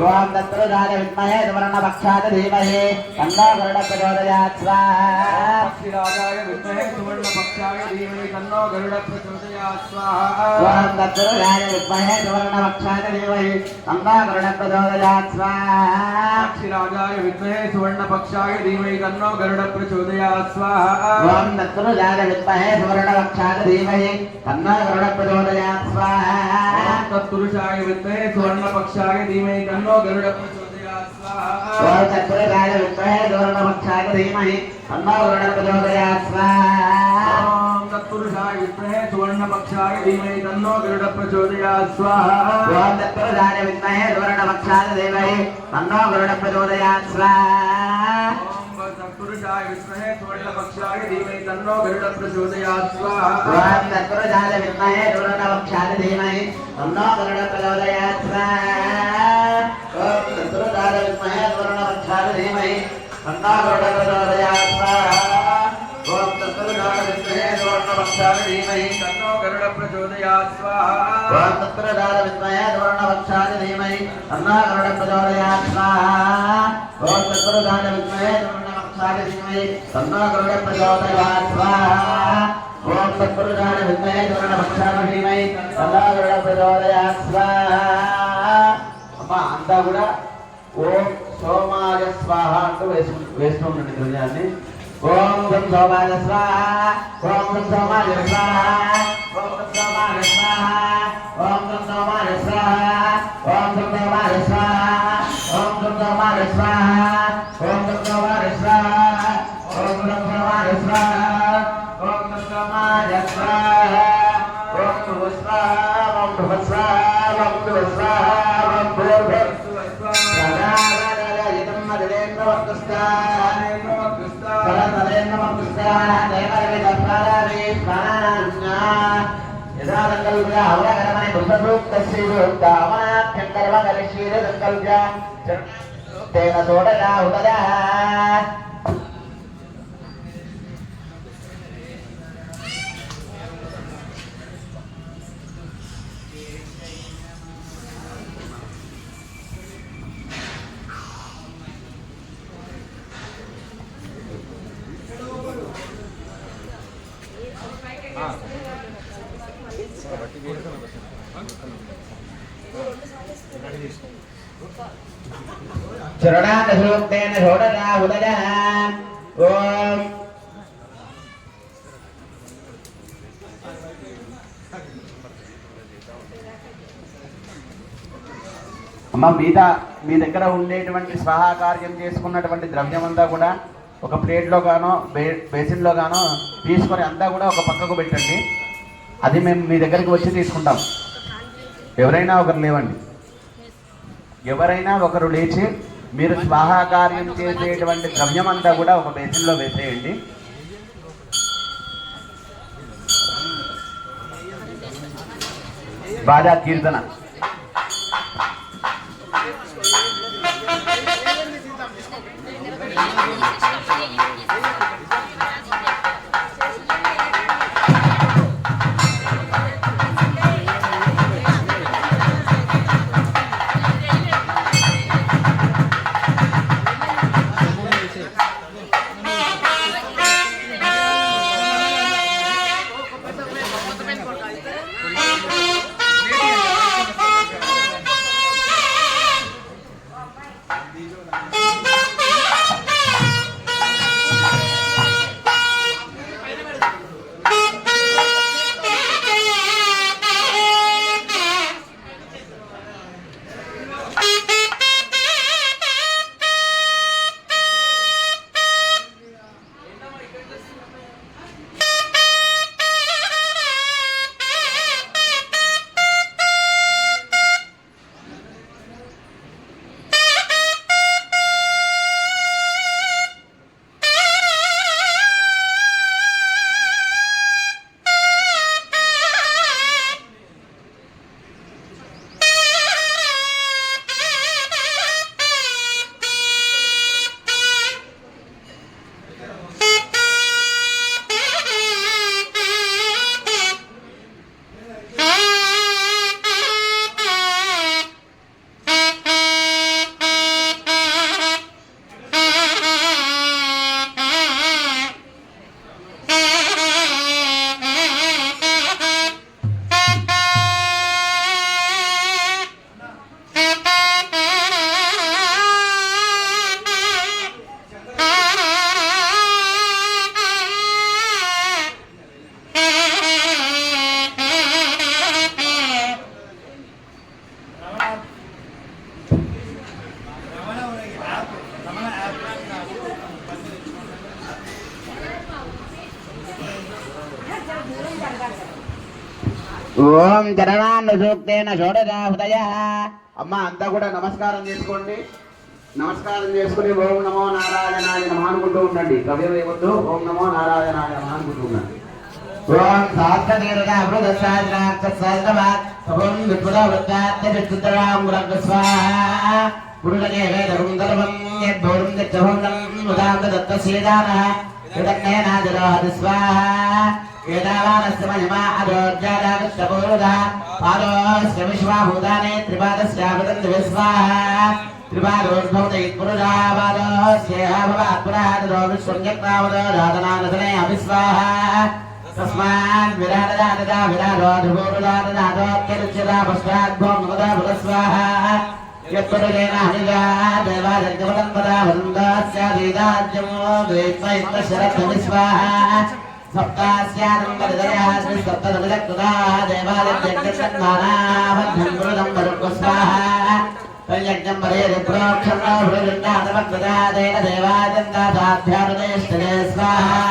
ఓం తత్పురుషాయ విద్మహే సువర్ణపక్షాయ ధీమహి తన్నో గరుడ ప్రచోదయాత్ స్వాహా పక్షిరాజాయ విద్మహే సువర్ణపక్షాయ ధీమహి తన్నో గరుడ ప్రచోదయాత్ స్వాహా ఓం తత్పురుషాయ విద్మహే సువర్ణపక్షాయ ధీమహి తన్నో గరుడ ప్రచోదయాత్ స్వాహా పక్షిరాజాయ విద్మహే సువర్ణపక్షాయ ధీమహి తన్నో గరుడ ప్రచోదయాత్ స్వాహా ఓం తత్పురుషాయ విద్మహే సువర్ణపక్షాయ ధీమహి తన్నో గరుడ ప్రచోదయాత్ స్వాహా తత్పురుషాయ విద్మహే సువర్ణపక్షాయ ధీమహి తన్నో గరుడ ప్రచోదయాత్ స్వాహా ఓం తత్పురుషాయ విద్మహే సువర్ణపక్షాయ ధీమహి తన్నో గరుడ ప్రచోదయాత్ స్వాహా ఓం తత్పురుషాయ విద్మహే సువర్ణపక్షాయ ధీమహి తన్నో గరుడ ప్రచోదయాత్ స్వాహా ఓం తత్పురుషాయ విద్మహే సువర్ణపక్షాయ ధీమహి తన్నో గరుడ ప్రచోదయాత్ స్వాహా ఓం తత్పురుషాయ విద్మహే సువర్ణపక్షాయ ధీమహి తన్నో గరుడ ప్రచోదయాత్ స్వాహా ఓం తత్పురుషాయ విద్మహే సువర్ణపక్షాయ ధీమహి తన్నో గరుడ ప్రచోదయాత్ స్వాహా ఓం తత్పురుషాయ విద్మహే సువర్ణపక్షాయ ధీమహి తన్నో గరుడ ప్రచోదయాత్ స్వాహా ఓం తత్పురుషాయ విద్మహే సువర్ణపక్షాయ ధీమహి తన్నో గరుడ ప్రచోదయాత్ స్వాహా ఓం తత్పురుషాయ విద్మహే సువర్ణపక్షాయ ధీమహి తన్నో గరుడ ప్రచోదయాత్ స్వాహా ఓం తత్పురుషాయ విద్మహే సువర్ణపక్షాయ ధీమహి తన్నో గరుడ ప్రచోదయాత్ స్వాహా ఓం తత్పురుషాయ విద్మహే సువర్ణపక్షాయ ధీమహి తన్నో గరుడ ప్రచోదయాత్ స్వాహా అమ్మా అంతా కూడా ఓం సోమాయ స్వాహ అంటూ వేస్తూ ఉండండి ద్రవ్యాన్ని ఓం గం సోమాయ స్వాహ ఓం గం సోమాయ స్వాహ ఓం గం సోమాయ స్వాహ ఓం గం సోమాయ స్వాహ ఓం గం సోమాయ స్వాహ ఓం గం సోమాయ స్వాహ ఓం గం సోమాయ స్వాహ ఓం గం సోమాయ స్వాహ ఓం గం సోమాయ స్వాహ ఓం భువ స్వాహ ఓం భువ స్వాహ ఓం భువ స్వాహ ఓం భువ చరణాదశోక్తేన షోడశా ఉదయః ఓం అమ్మ మీ దగ్గర ఉండేటువంటి స్వాహా కార్యం చేసుకున్నటువంటి ద్రవ్యం అంతా కూడా ఒక ప్లేట్లో గానో బేసిన్లో గానో తీసుకొని అంతా కూడా ఒక పక్కకు పెట్టండి. అది మేము మీ దగ్గరికి వచ్చి తీసుకుంటాం. ఎవరైనా ఒకరు లేవండి. ఎవరైనా ఒకరు లేచి మీరు స్వాహా కార్యం చేసేటువంటి ద్రవ్యం అంతా కూడా ఒక బేసిన్లో వేసేయండి. బాజా కీర్తన ఓం జననాన్న సూక్తేన షోడశ హృదయ. అమ్మ అంతా కూడా నమస్కారం చేసుకోండి. నమస్కారం చేసుకుని ఓం నమో నారాయణాయ నమః అనుకుంటూ ఉండండి. కవ్యం ఏమొద్దు, ఓం నమో నారాయణాయ నమః అనుకుంటూ ఉండండి. ఓం శాస్త్రదీర్ఘ అమృతశాస్త్రాక్షసాస్త్రవాత్ ఓం విష్ణువృత్తాత్యవిష్ణుతరాం స్వాహా. పురుషే వేదం దర్వం యద్భూరం యచ్చభూతం ఉదాంత దత్తసేదానః యదన్నేనాజరోహతి స్వాహా. వేదావానస్య మహిమా అదోర్జాదాగస్తపూర్వః పాదోస్య విశ్వాభూతాని త్రిపాదస్యావృతం స్వాహా. త్రిపాదోద్భవతైత్పురుషా పాదోస్యేహాభవాత్పురాదో విశ్వంజక్తావదో రాధనానసనే అవిస్వాహా. తస్మాత్ విరాటదాతదా విరాటోధుభూరుదాతదాతోత్యరుచ్యతా పశ్చాద్భోం నమదా భుగస్వాహా. యత్పురుషేణ హనిగా దేవాజగ్జవలం పదా వదందాస్యాదీదాజ్యమో ద్వైత్వైత్వశరత్వవిస్వాహా. సప్తాస్యానందరదయా శ్రీసప్తదవిదక్తుదా దేవాలయజ్ఞమానాభద్రం గురుదం వరుస్వాహా. తయ్యజ్ఞం వరేది ప్రోక్షణో భృజుండాదవక్తదా దేవ దేవాజందాసాధ్యారుదేష్టదే స్వాహా.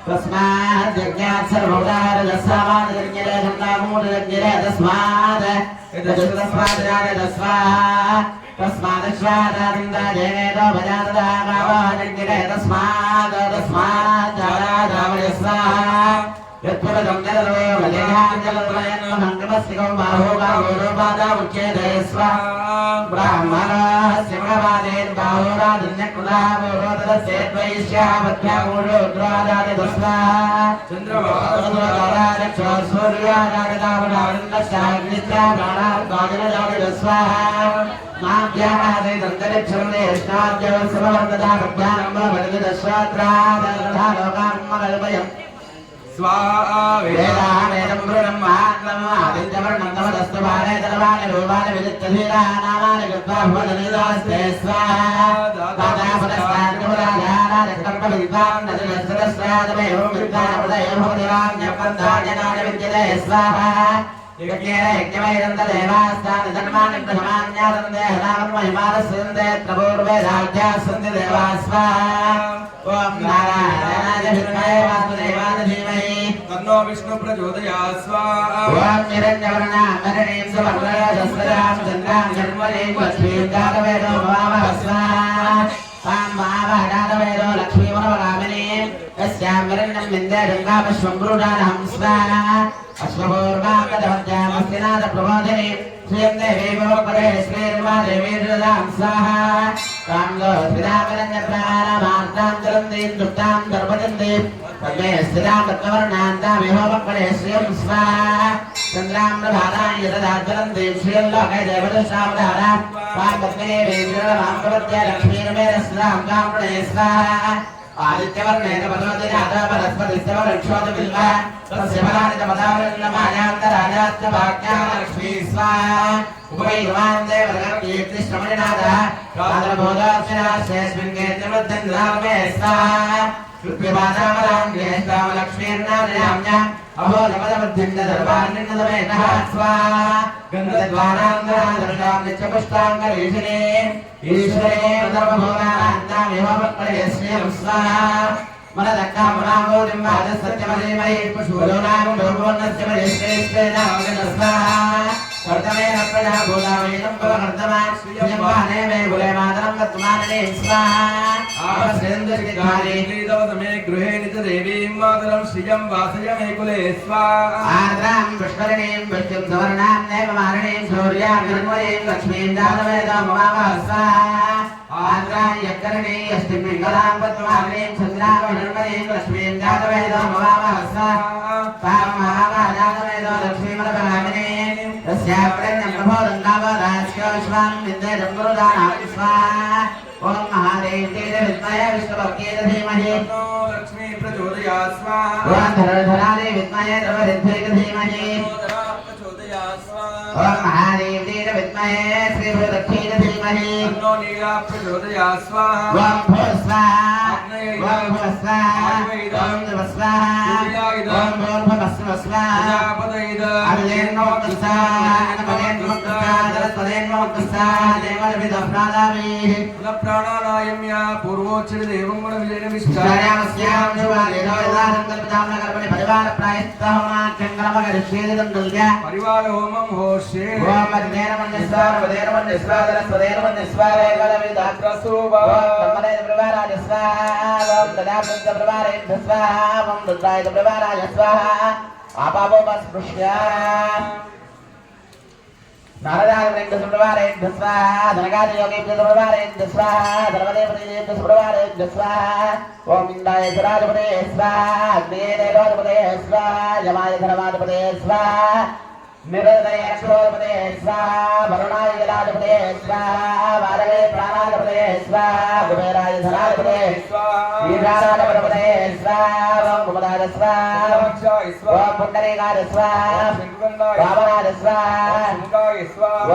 తస్మాత్ యజ్ఞాత్ సర్వోదారజస్సామానజజ్ఞరే సంతామూఢజజ్ఞరే తస్మాత్ తస్మాత్ తస్మాదశ్వాదారింద్రాజేనేతో భజాతదా గావాజజ్ఞరే తస్మాత్ తస్మాత్ జారాజావయ స్వాహా. యత్పురజం జలదో వలేహాంజలత్రయన్మహంకమస్తికం బాహోగాగోరోపాదా ఉచ్యేదే స్వాహా. బ్రాహ్మణస్య మహావాదేన్ బాహోరాదిన్యకులాభోరోదరసేద్వైశ్యావధ్యామూఢోద్రాదాది స్వాహా. చంద్రవాదరాజక్షో సూర్యారాగదావరావిందశాగ్నిత్యా ప్రాణాద్వాదినజాది స్వాహా. మాభ్యామాదేదంతరిక్షమేష్టాద్యవత్సవవర్తదాభ్యానంబ స్వాహా. వేదావేదం బ్రహ్మాత్మమాదిత్యవర్ణం తమదస్తవానే తలవాని రూపాని విదిత్తధీరా నామాని గత్వా భువననిదాస్తే స్వాహా. దాదాపదస్వార్థమురాజారాజకల్పవిద్వాం నజనస్తదస్రాదమేవం విద్వానపదయం భవతివాన్యపంధాన్యనాని విద్యతే స్వాహా. యజ్ఞేన యజ్ఞమైదంతదేవాస్తాని ధర్మాని ప్రథమాన్యాసం దేహనామం మహిమానస్యందే త్రపూర్వేదాధ్యాసంతి దేవా స్వాహా. ఓం నారాయణాయ విద్మహే వాసుదేవాయ ధీమహి తన్నో విష్ణు ప్రచోదయాత్ స్వాహా. ఓం నిరంజవర్ణామరణీం సువర్ణరజస్వరాం చంద్రాం జన్మనీం లక్ష్మీం జాతవేదో భవామః స్వాహా. తాం మహాభాడాతవేదో లక్ష్మీమనవగామినీం యస్యాం విరణ్యం విందే గంగాపశ్వం బ్రూఢానహం స్వాహా. అశ్వపూర్వాకదవద్యామస్తినాథ ప్రబోధిని శ్రీయం దేవీ భవపదే శ్రీర్వాదేవీర్దాం స్వాహా. తాం లోహితామరణ్యప్రాణమార్తాంతరందీం దుప్తాం దర్భజందీం తన్మే స్థితాం రత్నవర్ణాంతామిహోపడే శ్రియం స్వాహా. చంద్రాం ప్రభాతాం యతదాజ్వలందీం శ్రియం లోకే దేవదశావధారా పార్వత్మే వేంద్రమాంకవత్య లక్ష్మీర్మేరస్రాం కాం ప్రణే స్వాహా. ఆదిత్యవర్ణేన పదవతి నాథపరస్పతిస్తవరక్షోదమిల్వ తస్య ఫలానితమదావరణమాయాంతరాజాశ్చ భాగ్యాః లక్ష్మీ స్వాహా. ఉపవైవాన్ దేవరగర్గీర్తిశ్రమణినాథः కాదరబోధాశ్చరాశ్చేస్మిన్ కేత్యమృద్ధంద్రామే స్వాహా. కృత్యపాదామలాం జ్యేష్ఠామ లక్ష్మీర్నాదయామ్య అభోధపదమధ్యందర్భాన్నిన్నదమేనః స్వాహా. గంధద్వారాంగరాదర్శాం నిత్యపుష్టాంగరీషిణే ఈశ్వరే సర్వభూతానాంతామిహోపక్వడే శ్రీయం స్వాహా. మనదక్కామునామోదిం వాదసత్యమధీమహి పశూలోనాం లోకోన్నస్య మహేశ్వరేశ్వరేణామగత స్వాహా. వర్తమేన ప్రజాభూతావేదం భవకర్తమా శ్రియం వాహనే మే భులే మాతరం వత్మాననే స్వాహా. శ్రీదవతమే గృహే నిజ దేవీం మాతరం శ్రియం వాసయ మే కులే స్వాహా. ఆద్రాం పుష్కరిణీం విష్ణుం సువర్ణాం దేవమారిణీం సూర్యాం నిర్మలీం లక్ష్మీం జాతవేదో మమావః స్వాహా. ఆద్రాం యక్కరిణీ అష్టిం పింగళాం పద్మారిణీం చంద్రాం నిర్మలీం లక్ష్మీం జాతవేదో మమావః స్వాహా. తాం మహావాజాతవేదో లక్ష్మీమలపరామిణీం తస్యాం ప్రణ్యం ప్రభోదం కావదాస్యోశ్వాం విద్యేదం గురుదానాం స్వాహా. ఓం మహాదేవ్యేన విద్మహే విష్ణుభక్త్యేన ధీమహి లక్ష్మీ ప్రచోదయాత్ స్వాహా. ఓం ధనుర్ధరాదే విద్మహే ధర్మసిద్ధేన ధీమహి ప్రచోదయాత్ స్వాహా. ఓం మహాదేవ్యేన విద్మహే శ్రీభూదక్షేణ ధీమహి తన్నో నీలా ప్రచోదయాత్ స్వాహా. ఓం భూస్వాహా. ఓం భూస్వాహా. ఓం ధృవస్వాహా. ఓం భూర్భువస్వాహా. ప్రజాపతైద అర్జేన్మోక్తస్వాహా. అనపదేన్మోక్తస్వాహా. జలస్పదేన్మోక్తస్వాహా. దేవదేవ ప్రాణానాయమ్య పూర్వోచ్చరి దేవం గుణ విజయ పరివార హోమం హోష్యే నారదాయ సుబ్రవారేభ్య స్వాహా ధనగాది యోగేభ్య సుబ్రవారేభ్య స్వాహా ధర్మదేవతేభ్య సుబ్రవారేభ్య స్వాహా ఓం ఇంద్రాయ సురాధిపతే స్వాహా అగ్నేయదేవాధిపతే స్వాహా యమాయ ధర్మాధిపతే స్వాహా నిరదయ అక్షరోధిపతే స్వాహా వరుణాయ జలాధిపతే స్వాహా వారవే ప్రాణాధిపతే స్వాహా కుబేరాయ ధనాధిపతే స్వాహా ఈశానాధిపతే స్వాహా ఓం కుమదాయ స్వాహా ఓం పుండరీకాయ స్వాహా వామనాయ స్వాహా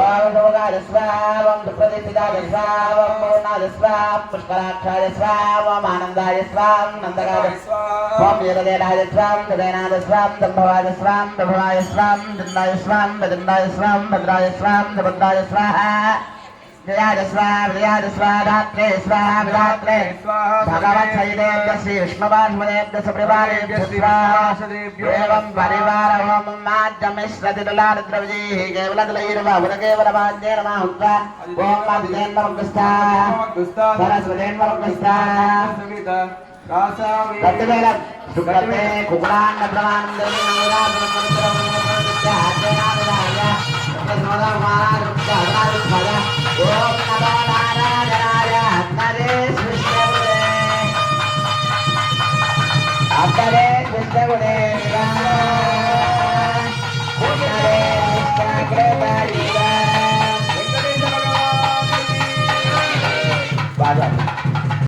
ఓం శుభగాయ స్వాహా ఓం సుప్రతిష్ఠితాయ స్వాహా ఓం పూర్ణాయ స్వాహా పుష్కరాక్షాయ స్వాహా ఓం ఆనందాయ స్వాహా నందగాయ స్వాహా ఓం వీరదేనాయ స్వాహా హృదయనాయ స్వాహా దంభవాయ స్వాహా దంభవాయ స్వాహా దండాయ స్వాహా భద్రాయ స్వాహా భద్రాయ స్వాహా భద్రాయ స్వాహా జయాయ స్వాహా విజయాయ స్వాహా రాత్రే స్వాహా విరాత్రే భగవత్ సైదేభ్య శ్రీ విష్ణువాన్మదేభ్య సుప్రభారేభ్య స్వాహా ఏవం పరివార హోమం మాధ్యమిశ్రతిలాద్రవిజీ కేవలదులైర్వకేవలమాన్యేన మాహుత్వా ఓం మాదిదేన్మగ్స్థా సరస్వతేన్మగ్స్థా తద్వేలం శుక్రతే కుకులాన్న ప్రమాణం దేవి నమోదాయ